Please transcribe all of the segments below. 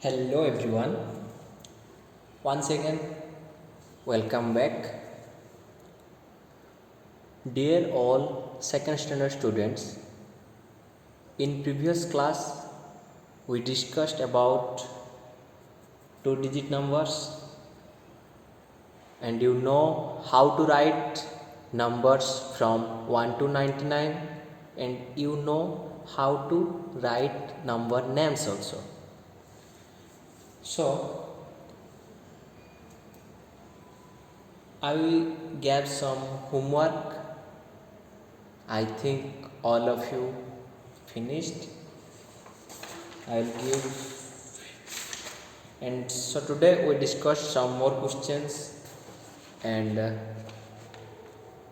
Hello everyone. Once again, welcome back. Dear all second standard students, in previous class we discussed about two digit numbers and you know how to write numbers from 1 to 99 and you know how to write number names also. So I will give some homework. I think all of you finished. I will give, and so today we discuss some more questions and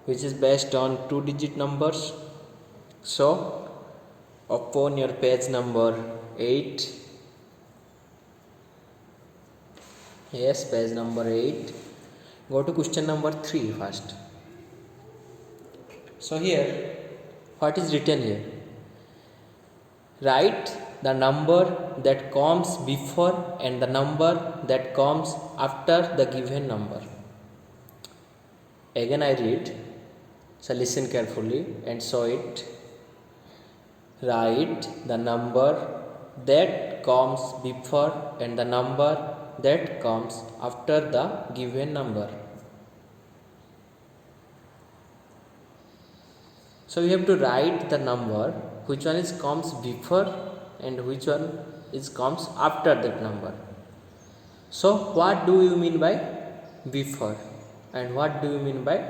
which is based on two digit numbers. So open your page number 8. Yes, page number 8. Go to question number 3 first. So here, what is written here? Write the number that comes before and the number that comes after the given number. Again I read, so listen carefully and show it. Write the number that comes before and the number that comes after the given number. So we have to write the number which one is comes before and which one is comes after that number. So what do you mean by before and what do you mean by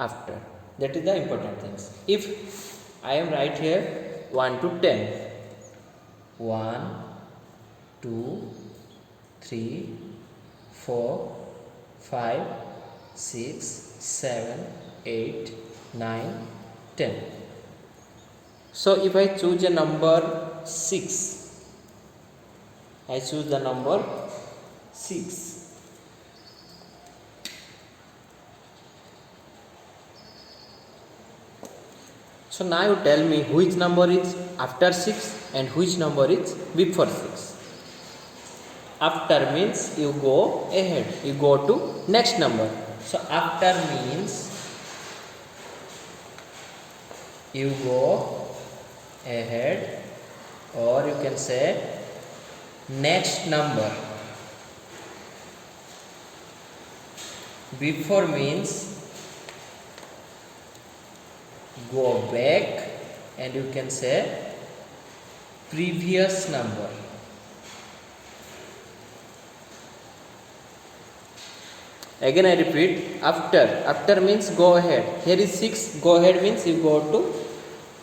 after? That is the important things. If I am right here 1 to 10, 1, 2, 3, 4, 5, 6, 7, 8, 9, 10. So if I choose a number 6, I choose the number 6. So now you tell me which number is after 6 and which number is before 6. After means you go ahead, you go to next number. So after means you go ahead, or you can say next number. Before means go back, and you can say previous number. Again I repeat, after means go ahead. Here is 6, go ahead means you go to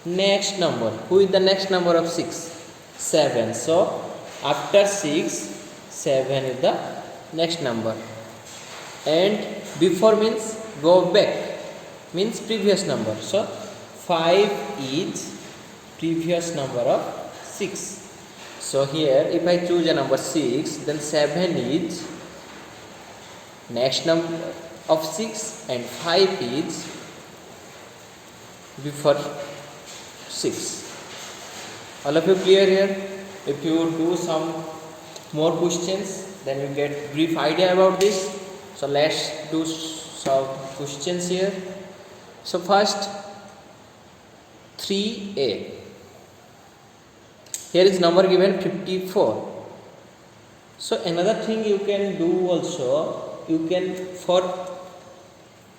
next number. Who is the next number of 6? 7. So after 6, 7 is the next number. And before means go back, means previous number. So 5 is previous number of 6. So here if I choose a number 6, then 7 is next number of 6 and 5 is before 6. All of you clear here? If you do some more questions, then you get brief idea about this. So let's do some questions here. So first 3a. Here is number given 54. So another thing you can do also, you can for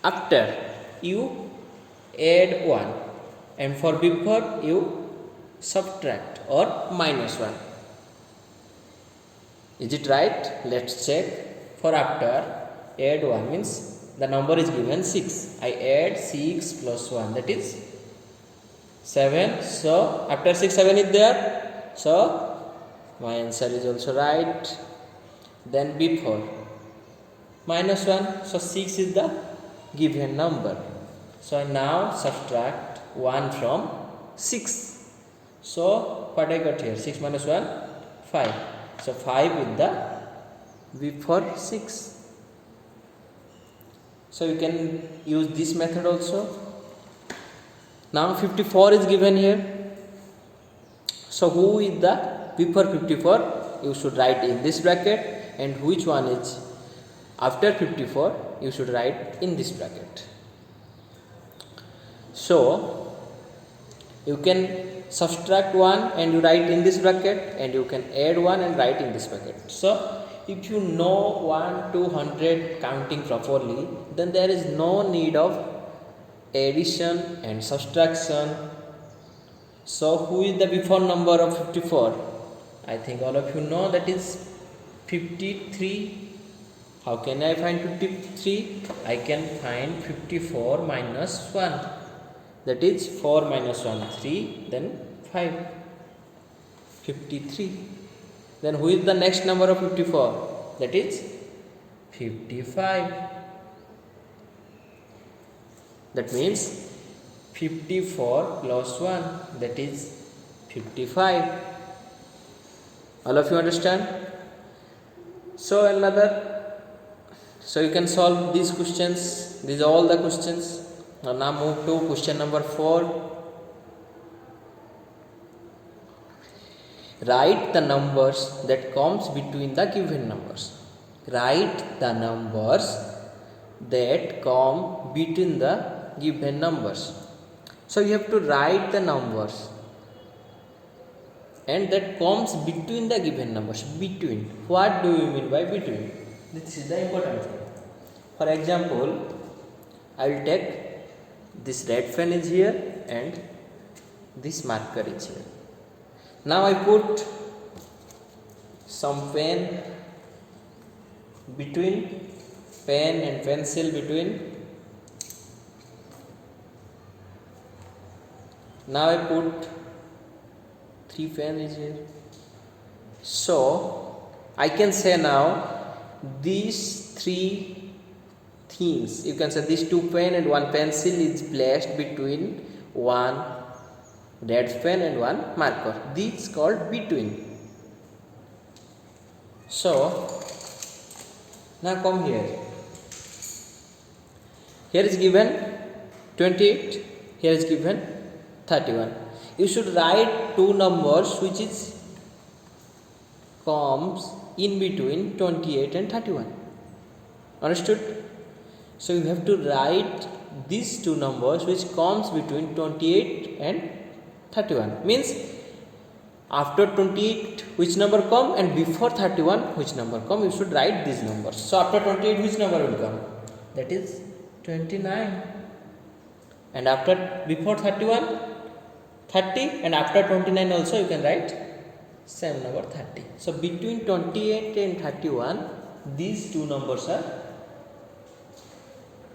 after you add 1 and for before you subtract or minus 1. Is it right? Let's check. For after add 1 means the number is given 6. I add 6 plus 1, that is 7. So after 6, 7 is there. So my answer is also right. Then before minus 1, so 6 is the given number. So I now subtract 1 from 6. So what I got here? 6 minus 1, 5. So 5 is the before 6. So you can use this method also. Now 54 is given here. So who is the before 54? you should write in this bracket, and which one is after 54 you should write in this bracket. So you can subtract 1 and you write in this bracket, and you can add 1 and write in this bracket. So if you know 1 to 100 counting properly, then there is no need of addition and subtraction. So who is the before number of 54? I think all of you know, that is 53. How can I find 53? I can find 54 minus 1. That is 4 minus 1, 3, then 5. 53. Then who is the next number of 54? That is 55. That means 54 plus 1, that is 55. All of you understand? So you can solve these questions. These are all the questions. Now move to question number 4. Write the numbers that comes between the given numbers. Write the numbers that come between the given numbers. So you have to write the numbers and that comes between the given numbers. Between. What do you mean by between? This is the important thing. For example, I will take this red pen is here and this marker is here. Now I put some pen between, pen and pencil between. Now I put 3 pen is here. So I can say now these 3 things, you can say these 2 pen and 1 pencil is placed between 1 red pen and 1 marker. This is called between. So now come here. Here is given 28. Here is given 31. You should write 2 numbers which is comes in between 28 and 31. Understood? So you have to write these 2 numbers which comes between 28 and 31. Means after 28 which number come and before 31 which number come, you should write these numbers. So after 28 which number will come? That is 29. And after before 31 30, and after 29 also you can write same number 30. So between 28 and 31 these 2 numbers are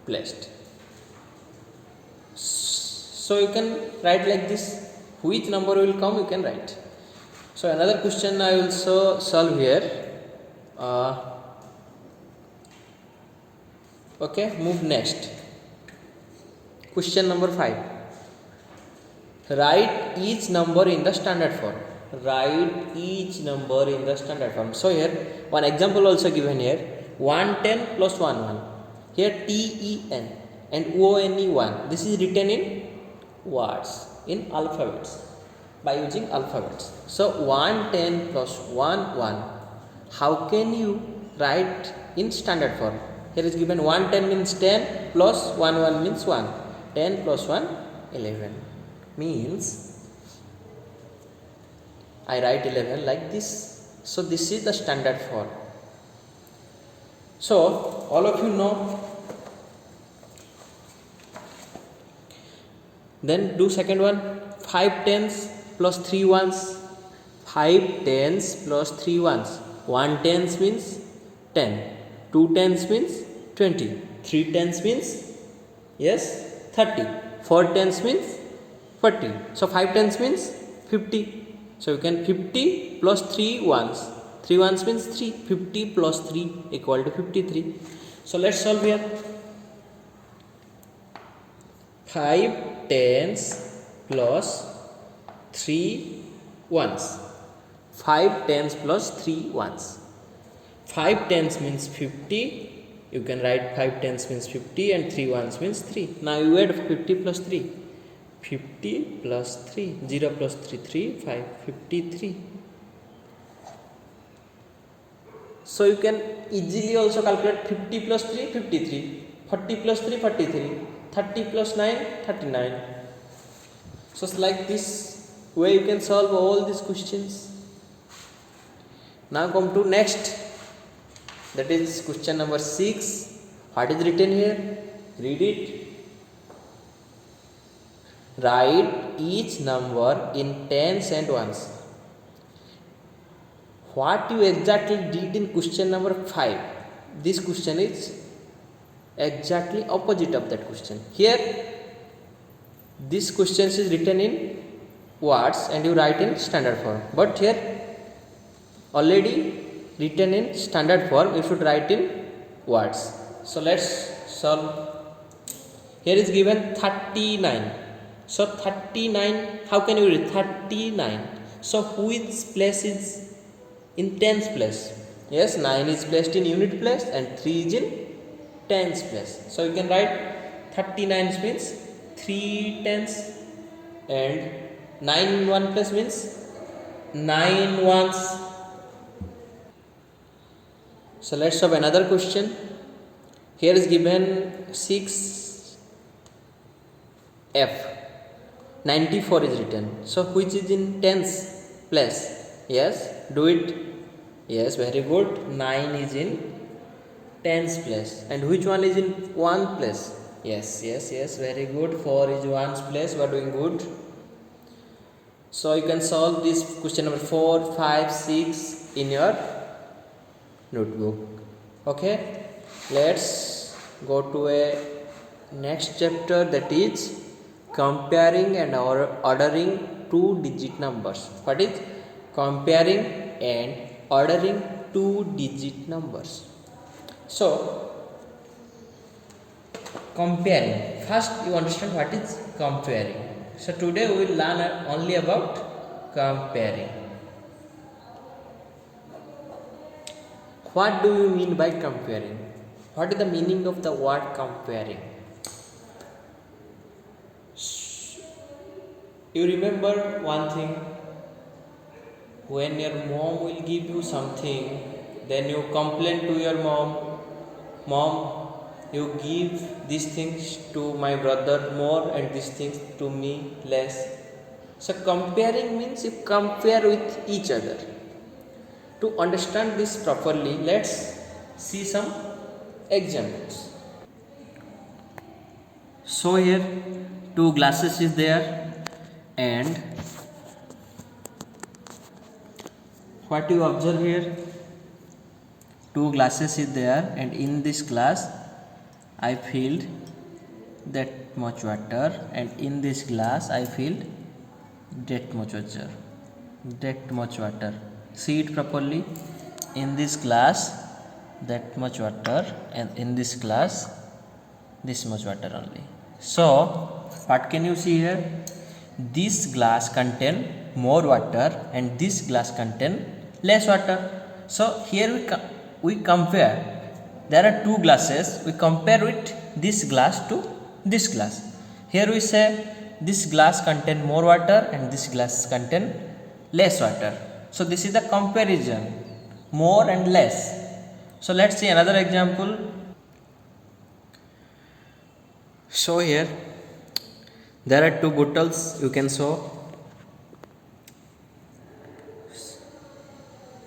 placed. So you can write like this. Which number will come you can write. So another question I will solve here. Okay, move next. Question number 5. Write each number in the standard form. Write each number in the standard form. So here one example also given here. 110 plus 11. Here TEN and ONE1. This is written in words, in alphabets, by using alphabets. So 110 plus 11. How can you write in standard form? Here is given 110 means 10 plus 11 means 1. 10 plus 1 11. Means I write 11 like this. So this is the standard form. So all of you know. Then do second one. 5 tens plus 3 ones. 5 tens plus 3 ones. 1 tens means 10. 2 tens means 20. 3 tens means yes 30. 4 tens means 40. So 5 tens means 50. So you can 50 plus 3 ones. 3 ones means 3. 50 plus 3 equal to 53. So let's solve here. 5 tens plus 3 ones. 5 tens plus 3 ones. 5 tens means 50. You can write 5 tens means 50 and 3 ones means 3. Now you add 50 plus 3. 50 plus 3. 0 plus 3, 3, 5, 53. So you can easily also calculate 50 plus 3 53, 40 plus 3 43, 30 plus 9 39. So it's like this way you can solve all these questions. Now come to next, that is question number 6. What is written here? Read it. Write each number in tens and ones. What you exactly did in question number 5, this question is exactly opposite of that question. Here this question is written in words and you write in standard form, but here already written in standard form, you should write in words. So let's solve. Here is given 39. So 39, how can you read 39? So which place is in tens place? Yes, 9 is placed in unit place and 3 is in tens place. So you can write 39 means 3 tens and 9 in one place means 9 ones. So let's have another question. Here is given 6F. 94 is written. So which is in tens place? Yes, do it. Yes, very good. 9 is in tens place. And which one is in one place? Yes, very good. 4 is ones place. We are doing good. So you can solve this question number 4, 5, 6 in your notebook. Okay, let's go to a next chapter, that is comparing and ordering two-digit numbers. What is comparing and ordering two-digit numbers? So comparing, first you understand what is comparing. So today we will learn only about comparing. What do you mean by comparing? What is the meaning of the word comparing? You remember one thing, when your mom will give you something, then you complain to your mom, you give these things to my brother more and these things to me less. So comparing means you compare with each other. To understand this properly, let's see some examples. So here two glasses is there, and what you observe here, two glasses is there, and in this glass I filled that much water, and in this glass I filled that much water. See it properly. In this glass that much water, and in this glass this much water only. So what can you see here? This glass contain more water and this glass contain less water. So here we compare. There are two glasses. We compare with this glass to this glass. Here we say this glass contain more water and this glass contain less water. So this is the comparison, more and less. So let's see another example. So here there are two bottles, you can show.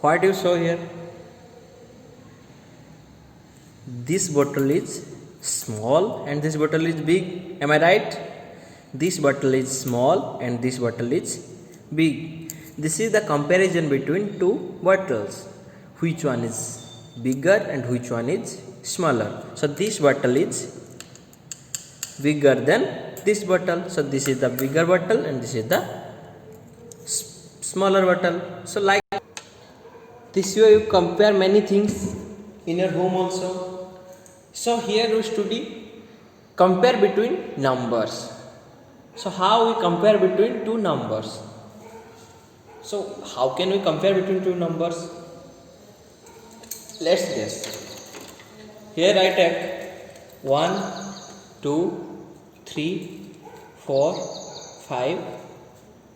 What you show here? This bottle is small and this bottle is big. Am I right? This bottle is small and this bottle is big. This is the comparison between two bottles. Which one is bigger and which one is smaller? So this bottle is bigger than this bottle. So this is the bigger bottle and this is the smaller bottle. So like this way you compare many things in your home also. So here we study compare between numbers. So how we compare between two numbers? So how can we compare between two numbers? Let's guess. Here I take 1, 2, 3, 4, 5,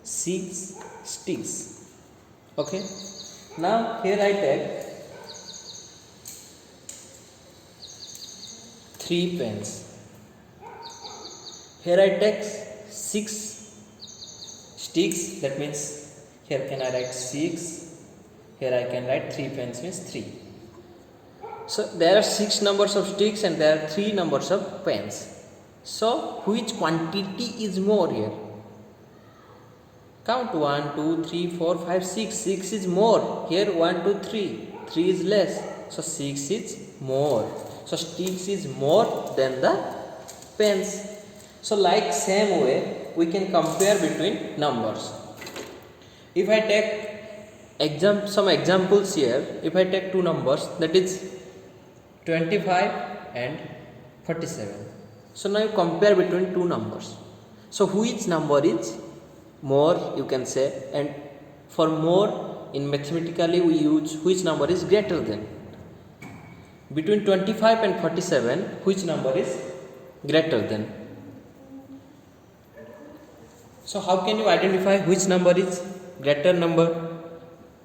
6 sticks. Okay. Now here I take 3 pens. Here I take 6 sticks, that means here can I write 6, here I can write 3 pens means 3. So there are 6 numbers of sticks and there are 3 numbers of pens. So which quantity is more here? Count 1, 2, 3, 4, 5, 6. 6 is more. Here 1, 2, 3. 3 is less. So 6 is more. So sticks is more than the pens. So like same way we can compare between numbers. If I take some examples here, if I take two numbers, that is 25 and 47. So now you compare between two numbers. So which number is more, you can say, and for more in mathematically we use which number is greater than. Between 25 and 47, which number is greater than? So how can you identify which number is greater number?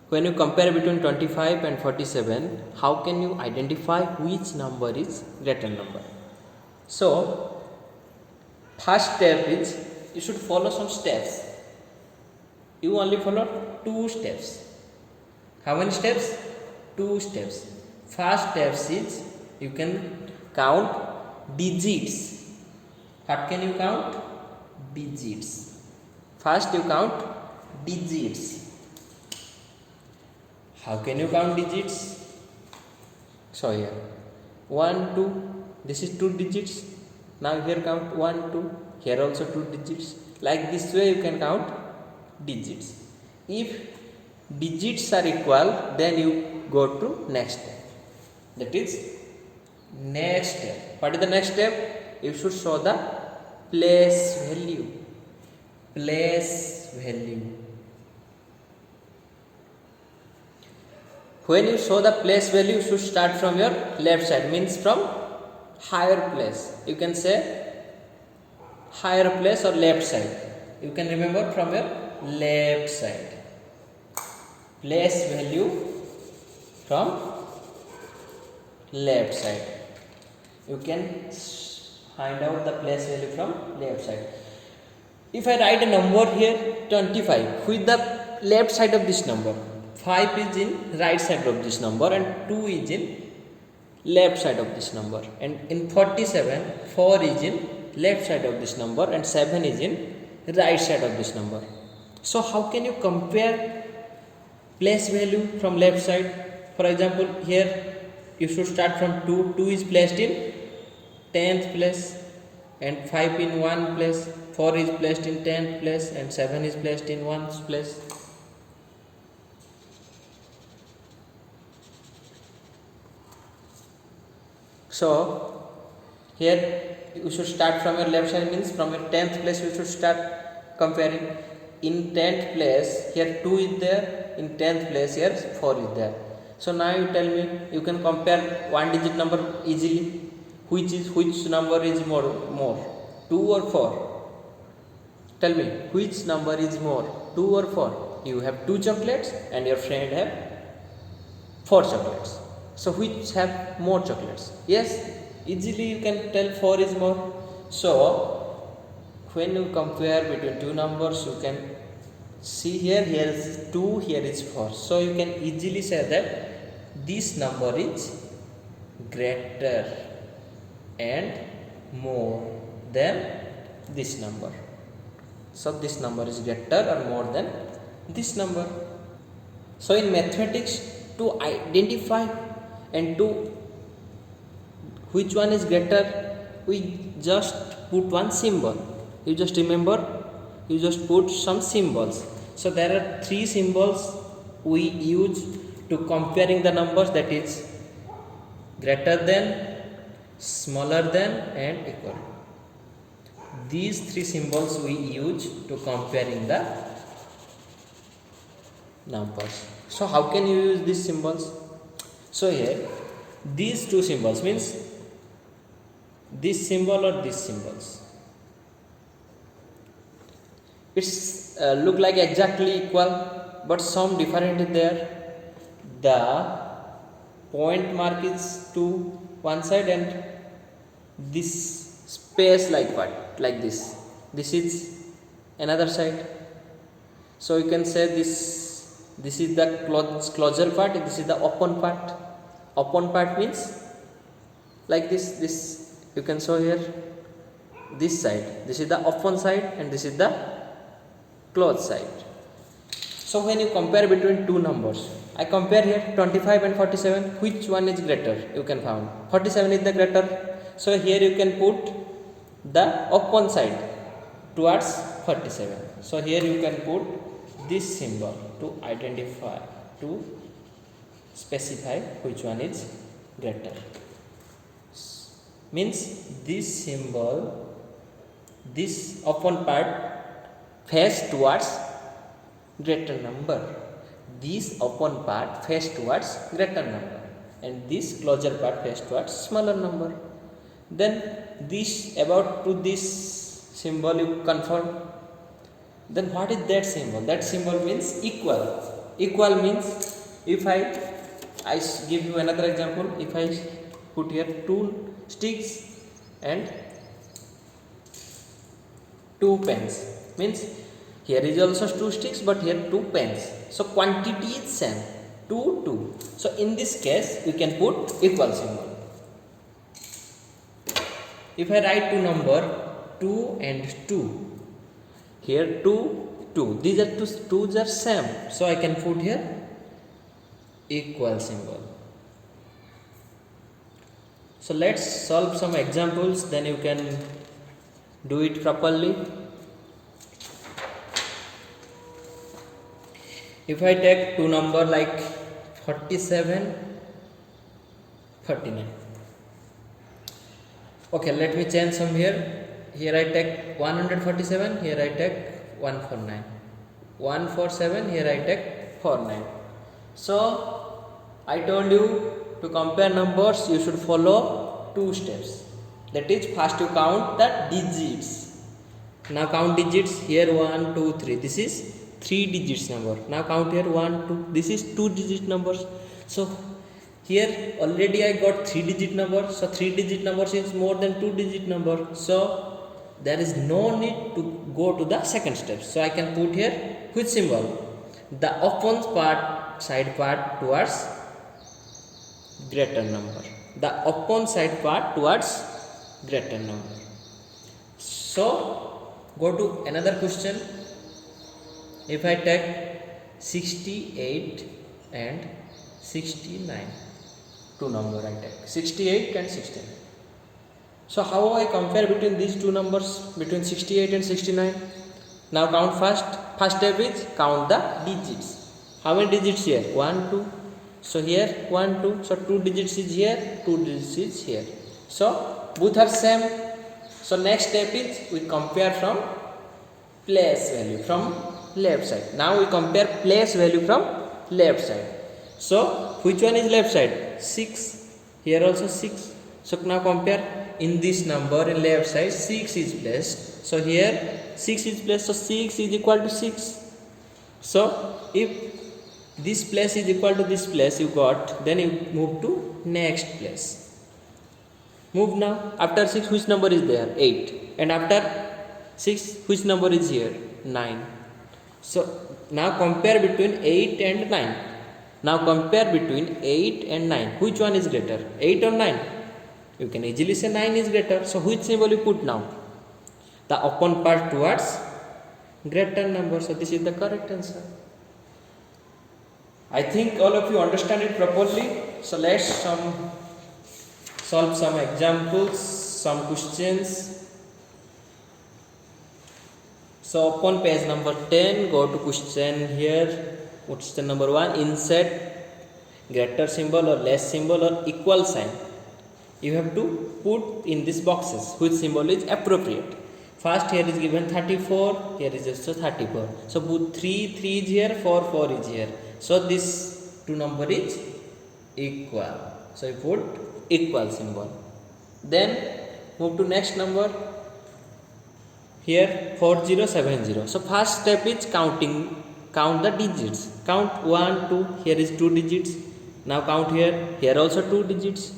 When you compare between 25 and 47, how can you identify which number is greater number? So first step is you should follow some steps. You only follow 2 steps. How many steps? 2 steps. First steps is you can count digits. What can you count? Digits. First you count digits. How can you count digits? So here 1, 2, this is 2 digits. Now here count 1, 2, here also 2 digits. Like this way you can count digits. If digits are equal, then you go to next step. That is next step. What is the next step? You should show the place value. Place value. When you show the place value, you should start from your left side, means from higher place. You can say higher place or left side. You can remember from your left side. Place value from left side. You can find out the place value from left side. If I write a number here 25 with the left side of this number, 5 is in right side of this number and 2 is in left side of this number, and in 47 4 is in left side of this number and 7 is in right side of this number. So how can you compare place value from left side? For example, here you should start from 2. 2 is placed in 10th place and 5 in 1 place, 4 is placed in 10th place and 7 is placed in 1st place. So here you should start from your left side, means from your 10th place you should start comparing. In 10th place here 2 is there, in 10th place here 4 is there. So now you tell me, you can compare one digit number easily. Which number is more 2 or 4? Tell me, which number is more, 2 or 4? You have 2 chocolates and your friend have 4 chocolates. So which have more chocolates? Yes, easily you can tell 4 is more. So when you compare between two numbers, you can see here is 2, here is 4. So you can easily say that this number is greater and more than this number. So this number is greater or more than this number. So in mathematics, to identify and to which one is greater, we just put one symbol. You just remember, you just put some symbols. So there are 3 symbols we use to comparing the numbers, that is greater than, smaller than and equal. These 3 symbols we use to comparing the numbers. So how can you use these symbols? So here these 2 symbols, means this symbol or these symbols, it's look like exactly equal, but some different is there. The point mark is to one side and this space like what, like this is another side. So you can say this is the closure part, this is the open part. Open part means like this you can show here, this side, this is the open side and this is the closed side. So when you compare between two numbers, I compare here 25 and 47, which one is greater? You can find 47 is the greater. So here you can put the open side towards 47. So here you can put this symbol to identify, to specify which one is greater. Means this symbol, this open part face towards greater number, this open part face towards greater number, and this closure part face towards smaller number. Then this about to this symbol you confirm. Then what is that symbol? That symbol means equal. Equal means if I give you another example. If I put here 2 sticks and 2 pens, means here is also 2 sticks but here 2 pens. So quantity is same, 2 2. So in this case we can put equal symbol. If I write two number 2 and 2, here 2 2, these are twos are same, so I can put here equal symbol. So let's solve some examples, then you can do it properly. If I take two number like 47, 49. Okay, let me change some here. Here I take 147, here I take 149. 147, here I take 49. So I told you to compare numbers you should follow 2 steps. That is, first you count the digits. Now count digits. Here 1 2 3, this is 3 digits number. Now count here 1 2, this is 2 digit numbers. So here already I got 3 digit number, so 3 digit numbers is more than 2 digit number, so there is no need to go to the second step. So I can put here which symbol? The open part, side part towards greater number. The open side part towards greater number. So go to another question. If I take 68 and 69, two number I take 68 and 69. So how I compare between these two numbers, between 68 and 69? Now count first. First step is count the digits. How many digits here? 1 2. So here 1 2. So 2 digits is here, 2 digits is here. So both are same. So next step is we compare from place value from left side. Now we compare place value from left side. So which one is left side? 6. Here also 6. So now compare. In this number in left side 6 is placed. So here 6 is placed. So 6 is equal to 6. So if this place is equal to this place you got, then you move to next place. Move now. After 6 which number is there? 8. And after 6 which number is here? 9. So now compare between 8 and 9. Now compare between 8 and 9. Which one is greater? 8 or 9? You can easily say 9 is greater. So which symbol you put now? The open part towards greater number. So this is the correct answer. I think all of you understand it properly. So let's solve some examples, some questions. So upon page number 10, go to question here. Question number 1. Insert greater symbol or less symbol or equal sign. You have to put in these boxes which symbol is appropriate. First here is given 34, here is also 34. So put 3 is here, 4 is here. So this two number is equal. So you put equal symbol. Then move to next number. Here 4070. So first step is counting. Count the digits. Count 1 2. Here is 2 digits. Now count here. Here also 2 digits.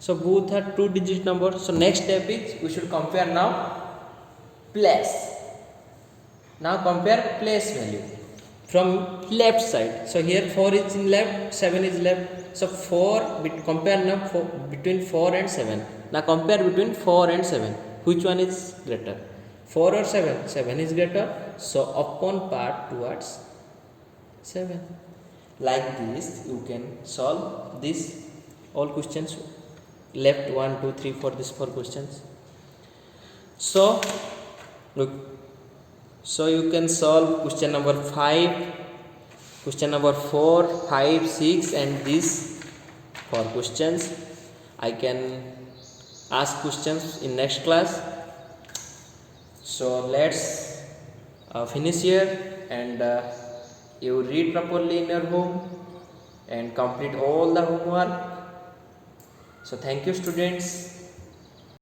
So both are 2-digit number. So next step is we should compare now place. Now compare place value from left side. So here 4 is in left, 7 is left. So compare now between 4 and 7. Now compare between 4 and 7. Which one is greater? 4 or 7? 7 is greater. So upon part towards 7. Like this you can solve this all questions. Left 1, 2, 3, 4, these 4 questions. So look. So you can solve question number 5, question number 4, 5, 6 and these 4 questions. I can ask questions in next class. So let's finish here, and you read properly in your home and complete all the homework. So thank you students.